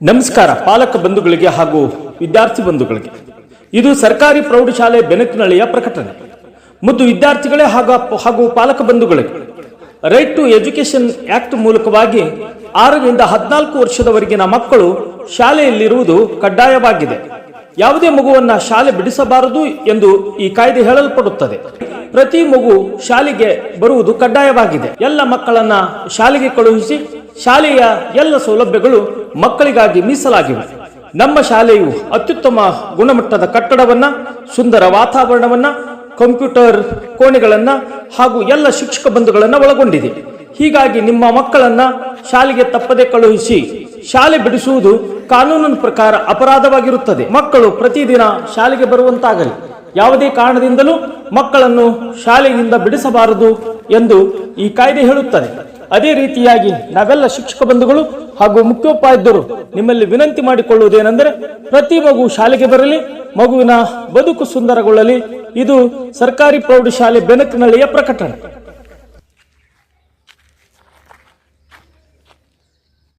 ನಮಸ್ಕಾರ ಪಾಲಕ ಬಂಧುಗಳಿಗೆ ಹಾಗೂ ವಿದ್ಯಾರ್ಥಿ ಬಂಧುಗಳಿಗೆ. ಇದು ಸರ್ಕಾರಿ ಪ್ರೌಢಶಾಲೆ ಬೆನಕನಹಳ್ಳಿಯ ಪ್ರಕಟಣೆ. ಮುದ್ದು ವಿದ್ಯಾರ್ಥಿಗಳೇ ಹಾಗೂ ಪಾಲಕ ಬಂಧುಗಳಿಗೆ, ರೈಟ್ ಟು ಎಜುಕೇಶನ್ ಆಕ್ಟ್ ಮೂಲಕವಾಗಿ 6ರಿಂದ 14 ವರ್ಷದವರೆಗಿನ ಮಕ್ಕಳು ಶಾಲೆಯಲ್ಲಿರುವುದು ಕಡ್ಡಾಯವಾಗಿದೆ. ಯಾವುದೇ ಮಗುವನ್ನ ಶಾಲೆ ಬಿಡಿಸಬಾರದು ಎಂದು ಈ ಕಾಯ್ದೆ ಹೇಳಲ್ಪಡುತ್ತದೆ. ಪ್ರತಿ ಮಗು ಶಾಲೆಗೆ ಬರುವುದು ಕಡ್ಡಾಯವಾಗಿದೆ. ಎಲ್ಲ ಮಕ್ಕಳನ್ನ ಶಾಲೆಗೆ ಕಳುಹಿಸಿ ಶಾಲೆಯ ಎಲ್ಲ ಸೌಲಭ್ಯಗಳು ಮಕ್ಕಳಿಗಾಗಿ ಮೀಸಲಾಗಿವೆ. ನಮ್ಮ ಶಾಲೆಯು ಅತ್ಯುತ್ತಮ ಗುಣಮಟ್ಟದ ಕಟ್ಟಡವನ್ನ, ಸುಂದರ ವಾತಾವರಣವನ್ನ, ಕಂಪ್ಯೂಟರ್ ಕೋಣೆಗಳನ್ನ ಹಾಗೂ ಎಲ್ಲ ಶಿಕ್ಷಕ ಬಂಧುಗಳನ್ನ ಒಳಗೊಂಡಿದೆ. ಹೀಗಾಗಿ ನಿಮ್ಮ ಮಕ್ಕಳನ್ನ ಶಾಲೆಗೆ ತಪ್ಪದೆ ಕಳುಹಿಸಿ. ಶಾಲೆ ಬಿಡಿಸುವುದು ಕಾನೂನಿನ ಪ್ರಕಾರ ಅಪರಾಧವಾಗಿರುತ್ತದೆ. ಮಕ್ಕಳು ಪ್ರತಿದಿನ ಶಾಲೆಗೆ ಬರುವಂತಾಗಲಿ. ಯಾವುದೇ ಕಾರಣದಿಂದಲೂ ಮಕ್ಕಳನ್ನು ಶಾಲೆಯಿಂದ ಬಿಡಿಸಬಾರದು ಎಂದು ಈ ಕಾಯ್ದೆ ಹೇಳುತ್ತದೆ. ಅದೇ ರೀತಿಯಾಗಿ ನಾವೆಲ್ಲ ಶಿಕ್ಷಕ ಬಂಧುಗಳು ಹಾಗೂ ಮುಖ್ಯೋಪಾಧ್ಯಾಯರು ನಿಮ್ಮಲ್ಲಿ ವಿನಂತಿ ಮಾಡಿಕೊಳ್ಳುವುದೇನೆಂದರೆ, ಪ್ರತಿ ಮಗು ಶಾಲೆಗೆ ಬರಲಿ, ಮಗುವಿನ ಬದುಕು ಸುಂದರಗೊಳ್ಳಲಿ. ಇದು ಸರ್ಕಾರಿ ಪ್ರೌಢಶಾಲೆ ಬೆನಕನಹಳ್ಳಿಯ ಪ್ರಕಟಣೆ.